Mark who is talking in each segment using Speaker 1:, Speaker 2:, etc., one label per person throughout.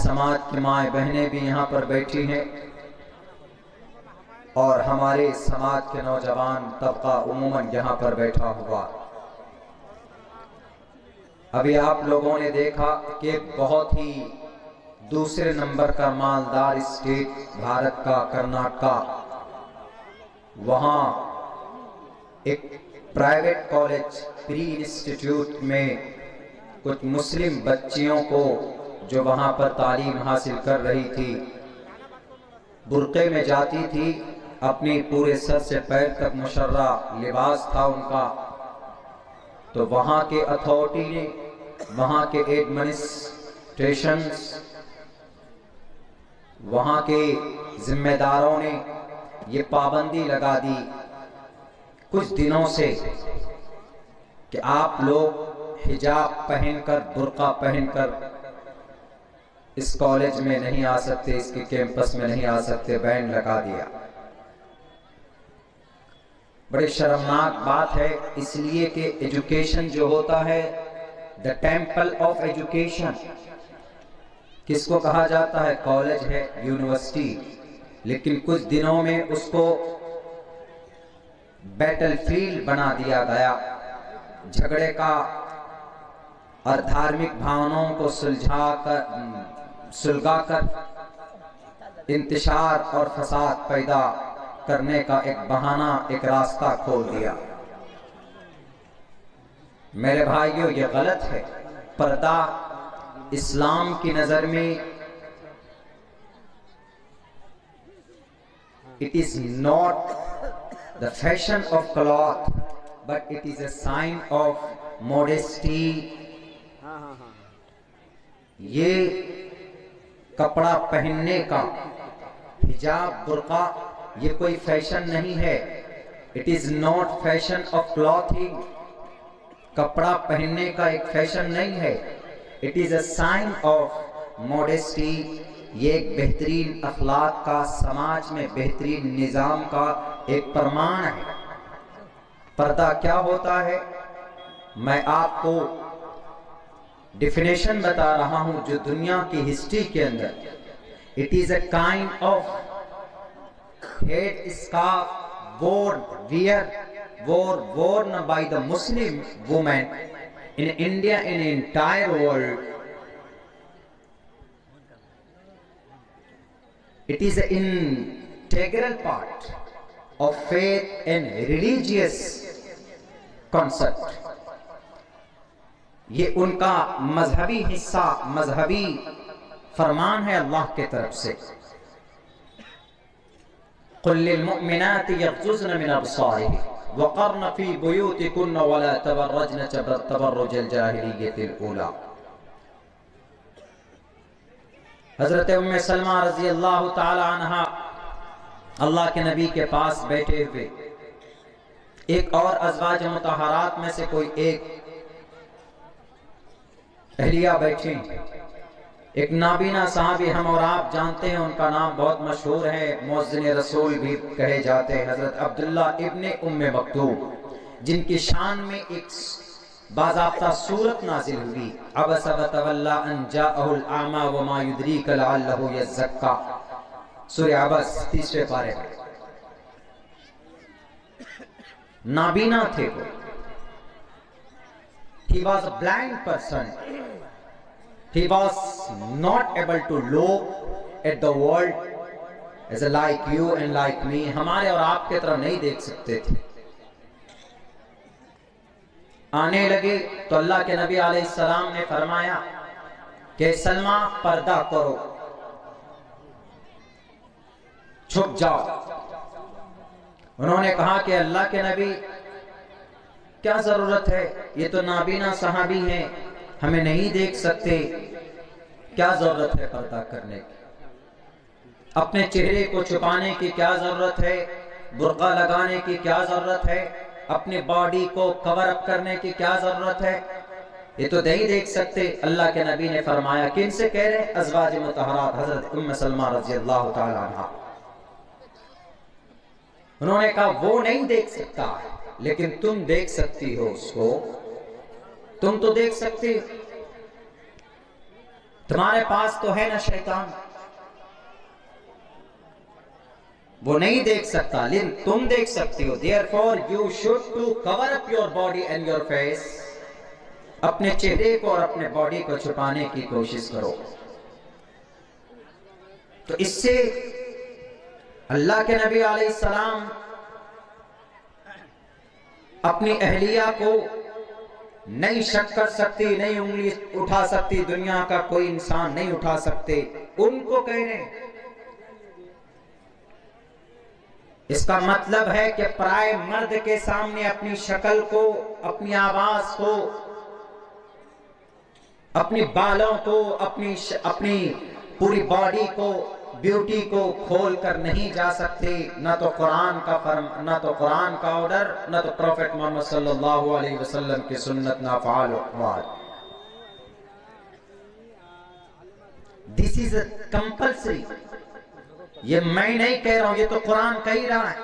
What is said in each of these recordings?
Speaker 1: समाज की माएँ बहनें भी यहाँ पर बैठी हैं और हमारे समाज के नौजवान तबका उमूमन यहाँ पर बैठा हुआ। अभी आप लोगों ने देखा कि बहुत ही दूसरे नंबर का मालदार स्टेट भारत का कर्नाटक, वहाँ एक प्राइवेट कॉलेज प्री इंस्टीट्यूट में कुछ मुस्लिम बच्चियों को जो वहाँ पर तालीम हासिल कर रही थी, बुर्के में जाती थी, अपनी पूरे सर से पैर तक मुशर्रा लिबास था उनका, तो वहाँ के अथॉरिटी ने, वहाँ के एडमिनिस्ट्रेशंस, वहाँ के जिम्मेदारों ने ये पाबंदी लगा दी कुछ दिनों से कि आप लोग हिजाब पहनकर, बुर्का पहनकर इस कॉलेज में नहीं आ सकते, इसके कैंपस में नहीं आ सकते, बैन लगा दिया। बड़ी शर्मनाक बात है, इसलिए कि एजुकेशन जो होता है, द टेम्पल ऑफ एजुकेशन किसको कहा जाता है? कॉलेज है, यूनिवर्सिटी, लेकिन कुछ दिनों में उसको बैटलफील्ड बना दिया गया, झगड़े का और धार्मिक भावनाओं को सुलगाकर इंतशार और फसाद पैदा करने का एक बहाना, एक रास्ता खोल दिया। मेरे भाइयों, ये गलत है। पर्दा इस्लाम की नजर में it is not the fashion of cloth, but it is a sign of modesty. ये कपड़ा पहनने का, हिजाब, बुर्का, ये कोई फैशन नहीं है। It is not fashion of clothing. कपड़ा पहनने का एक फैशन नहीं है। It is a sign of modesty. ये एक बेहतरीन अखलाक का, समाज में बेहतरीन निजाम का एक प्रमाण है। पर्दा क्या होता है, मैं आपको डिफिनेशन बता रहा हूं जो दुनिया की हिस्ट्री के अंदर। It is a kind of head scarf worn by the Muslim woman in India and entire world. It is an integral part of faith and religious concept. ये उनका मजहबी हिस्सा, मजहबी फरमान है अल्लाह के तरफ से। कुल लिल मुमिनाति यग़ज़ुज़्न मिन अब्सारिहिन वक़र्न फ़ी बुयूतिकुन्न वला तबर्रजन तबर्रुजल जाहिलिय्यतिल ऊला। हज़रत उम्मे सलमा रज़ी अल्लाह ताला अन्हा अल्लाह के नबी के पास बैठे हुए, एक और अज़वाज मुतहरात में से कोई एक अहलिया बैठी, एक नाबीना साहबी, हम और आप जानते हैं, उनका नाम बहुत मशहूर है, मुअज़्ज़िन रसूल भी कहे जाते हैं, हज़रत अब्दुल्ला इब्ने उम्मे मक्तूम, जिनकी शान में एक बाज़ाब्ता सूरत नाजिल हुई, अबसा व तवल्ला अन जाअहुल आमा व मा युद्रीका लअल्लहु यज़क्का, सूरह अबस 30वें पारे में। नाबीना थे वो। He was a blind person. He was not able to look at the world as like you and like me. हमारे और आपके तरह नहीं देख सकते थे। आने लगे तो अल्लाह के नबी अलैहिस्सलाम ने फरमाया कि सलमा पर्दा करो, छुप जाओ। उन्होंने कहा कि अल्लाह के नबी क्या जरूरत है, ये तो नाबीना सहाबी हैं, हमें नहीं देख सकते, क्या जरूरत है पर्दा करने की, अपने चेहरे को छुपाने की क्या जरूरत है, बुर्का लगाने की क्या जरूरत है, अपनी बॉडी को कवर अप करने की क्या जरूरत है, ये तो नहीं देख सकते। अल्लाह के नबी ने फरमाया, किन से कह रहे हैं? अज़वाज मुतहरात हज़रत उम्मे सलमा रज़ी अल्लाह ताला अन्हा। उन्होंने कहा वो नहीं देख सकता, लेकिन तुम देख सकती हो उसको, तुम तो देख सकती हो। तुम्हारे पास तो है ना शैतान, वो नहीं देख सकता लेकिन तुम देख सकती हो। Therefore you should to cover up your body and your face। अपने चेहरे को और अपने बॉडी को छुपाने की कोशिश करो। तो इससे अल्लाह के नबी अलैहिस्सलाम अपनी अहलिया को नहीं शक कर सकती, नहीं उंगली उठा सकती, दुनिया का कोई इंसान नहीं उठा सकते, उनको कह रहे हैं। इसका मतलब है कि पराये मर्द के सामने अपनी शक्ल को, अपनी आवाज को, अपने बालों को, अपनी पूरी बॉडी को, ब्यूटी को खोल कर नहीं जा सकते। ना तो कुरान का ना तो कुरान का ऑर्डर, ना तो प्रोफेट मोहम्मद सल्लल्लाहु अलैहि वसल्लम की सुन्नत नाफाल हुआ। This is compulsory. ये मैं नहीं कह रहा हूं, ये तो कुरान कह ही रहा है।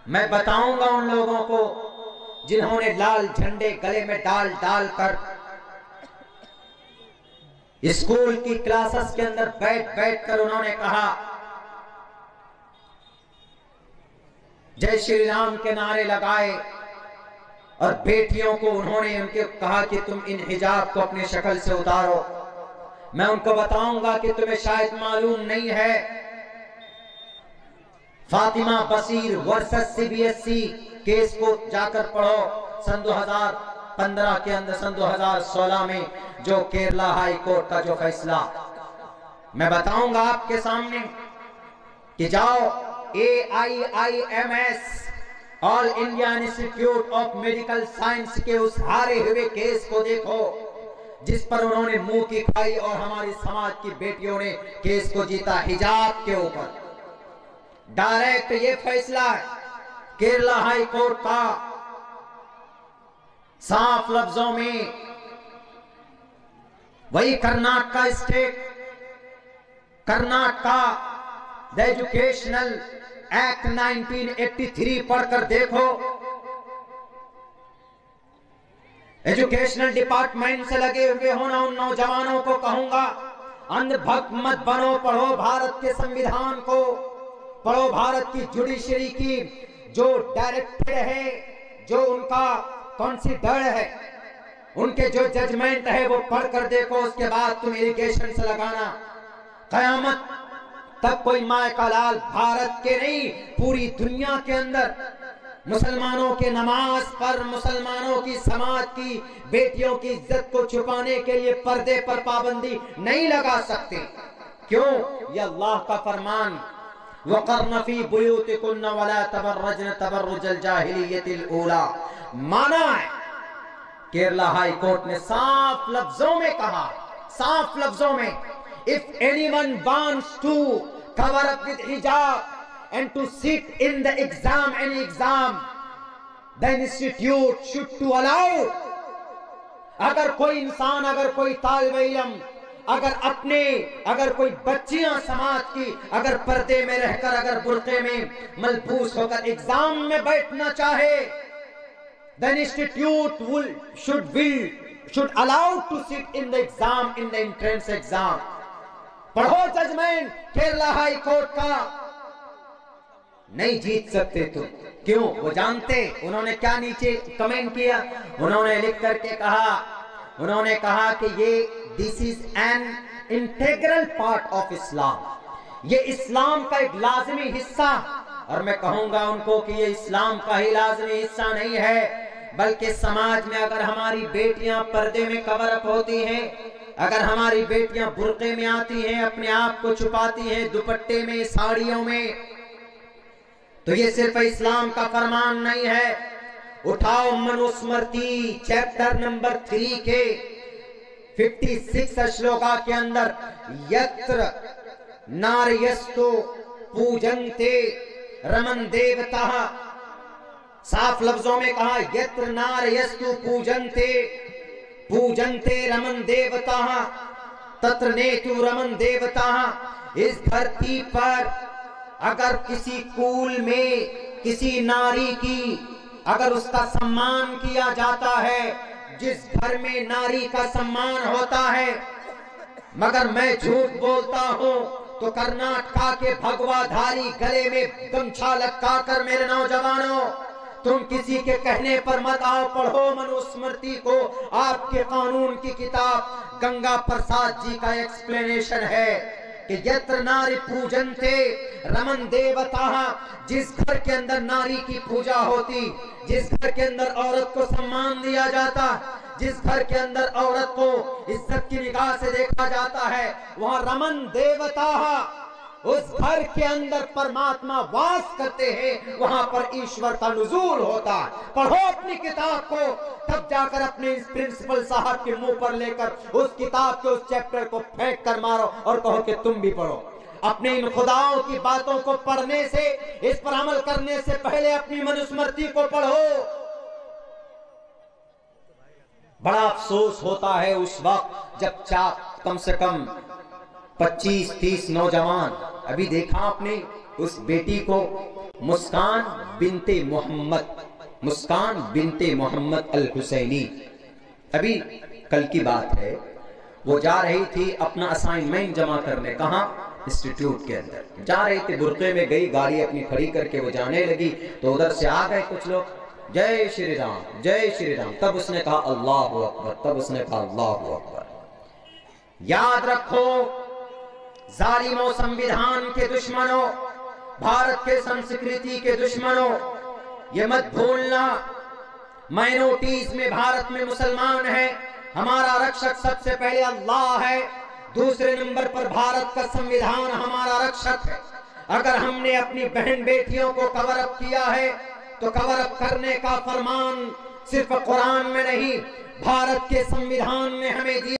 Speaker 1: मैं बताऊंगा उन लोगों को जिन्होंने लाल झंडे गले में डाल डाल कर स्कूल की क्लासेस के अंदर बैठ बैठ कर उन्होंने कहा, जय श्री राम के नारे लगाए, और बेटियों को उन्होंने उनके कहा कि तुम इन हिजाब को अपनी शक्ल से उतारो। मैं उनको बताऊंगा कि तुम्हें शायद मालूम नहीं है, Fatima Bashir versus CBSE case को जाकर पढ़ो। सन 2015 के अंदर, सन 2016 में जो केरला हाई कोर्ट का जो फैसला, मैं बताऊंगा आपके सामने कि जाओ AIIMS all India institute of medical science के उस हारे हुए केस को देखो, जिस पर उन्होंने मुंह की खाई और हमारी समाज की बेटियों ने केस को जीता हिजाब के ऊपर। डायरेक्ट ये फैसला है केरला हाई कोर्ट का, साफ लफ्जों में। वही Karnataka state, Karnataka the educational act 1983 पढ़कर देखो। एजुकेशनल डिपार्टमेंट से लगे हुए हो ना, उन नौजवानों को कहूंगा, अंधभक्त मत बनो, पढ़ो भारत के संविधान को, पढ़ो भारत की जुडिशरी की जो डायरेक्टेड है, जो उनका कंसीडर्ड है, उनके जो जजमेंट है वो पढ़कर देखो। उसके बाद तुम इरिगेशन से लगाना। कयामत तक कोई माए का लाल भारत के नहीं, पूरी दुनिया के अंदर मुसलमानों के नमाज पर, मुसलमानों की समाज की बेटियों की इज्जत को छुपाने के लिए पर्दे पर पाबंदी नहीं लगा सकते। क्यों? ये अल्लाह का फरमान, वक़र्न फी बुयूतिकुन्न वला तबर्रजन तबर्रुजल जाहिलियतिल ऊला, माना है। केरला हाई कोर्ट ने साफ लफ्जों में कहा, साफ लफ्जों में, if anyone wants to cover up with हिजाब and to sit in the exam, any exam, the institute should to allow। अगर कोई इंसान, अगर कोई तालिब इल्म, अगर कोई बच्चियां समाज की अगर पर्दे में रहकर, अगर बुर्के में मलबूस होकर एग्जाम में बैठना चाहे, then institute should allow to sit in the exam, in the entrance exam। पढ़ो जजमेंट केरला हाई कोर्ट का। नहीं जीत सकते तुम। क्यों? वो जानते। उन्होंने क्या नीचे कमेंट किया? उन्होंने लिख करके कहा, उन्होंने कहा कि ये this is an integral part of Islam, ये इस्लाम का एक लाजमी हिस्सा। और मैं कहूंगा उनको कि ये इस्लाम का ही लाजमी हिस्सा नहीं है, बल्कि समाज में अगर हमारी बेटियां पर्दे में कवर अप होती हैं, अगर हमारी बेटियां बुर्के में आती हैं, अपने आप को छुपाती हैं दुपट्टे में, साड़ियों में, तो ये सिर्फ इस्लाम का फरमान नहीं है। उठाओ मनुस्मृति चैप्टर नंबर 3 के 56 श्लोका के अंदर, यत्र नार्यस्तु पूजन्ते रमन देवता, साफ लफ्जों में कहा, यत्र नार्यस्तु पूजन्ते रमन देवता तत्र नेतु रमन देवता। इस धरती पर अगर किसी कुल में किसी नारी की अगर उसका सम्मान किया जाता है, जिस घर में नारी का सम्मान होता है, मगर मैं झूठ बोलता हूं तो कर्नाटका के भगवाधारी गले में गमछा लटका कर मेरे नौजवानों, तुम किसी के कहने पर मत आओ, पढ़ो मनुस्मृति को। आपके कानून की किताब गंगा प्रसाद जी का एक्सप्लेनेशन है कि यत्र नारी पूजन्ते रमन देवता, जिस घर के अंदर नारी की पूजा होती, जिस घर के अंदर औरत को सम्मान दिया जाता, जिस घर के अंदर औरत को इज्जत की निगाह से देखा जाता है, वहां रमन देवता, उस घर के अंदर परमात्मा वास करते हैं, वहां पर ईश्वर का नुज़ूल होता है। पढ़ो अपनी किताब को, तब जाकर अपने इस प्रिंसिपल साहब के मुंह पर लेकर उस किताब के उस चैप्टर को फेंक कर मारो और कहो कि तुम भी पढ़ो। अपने इन खुदाओं की बातों को पढ़ने से, इस पर अमल करने से पहले अपनी मनुस्मृति को पढ़ो। बड़ा अफसोस होता है उस वक्त जब कम से कम 25-30 नौजवान, अभी देखा आपने उस बेटी को, मुस्कान बिनते मोहम्मद अल हुसैनी, अभी कल की बात है, वो जा रही थी अपना असाइनमेंट जमा करने, कहाँ, इंस्टीट्यूट के अंदर जा रही थी, बुर्के में गई, गाड़ी अपनी खड़ी करके वो जाने लगी तो उधर से आ गए कुछ लोग, जय श्री राम जय श्री राम। तब उसने कहा अल्लाहु अकबर। याद रखो जालिमों, संविधान के दुश्मनों, भारत के संस्कृति के दुश्मनों, ये मत भूलना माइनॉरिटीज में भारत में मुसलमान है, हमारा रक्षक सबसे पहले अल्लाह है, दूसरे नंबर पर भारत का संविधान हमारा रक्षक है। अगर हमने अपनी बहन बेटियों को कवर अप किया है तो कवर अप करने का फरमान सिर्फ कुरान में नहीं, भारत के संविधान ने हमें दिया।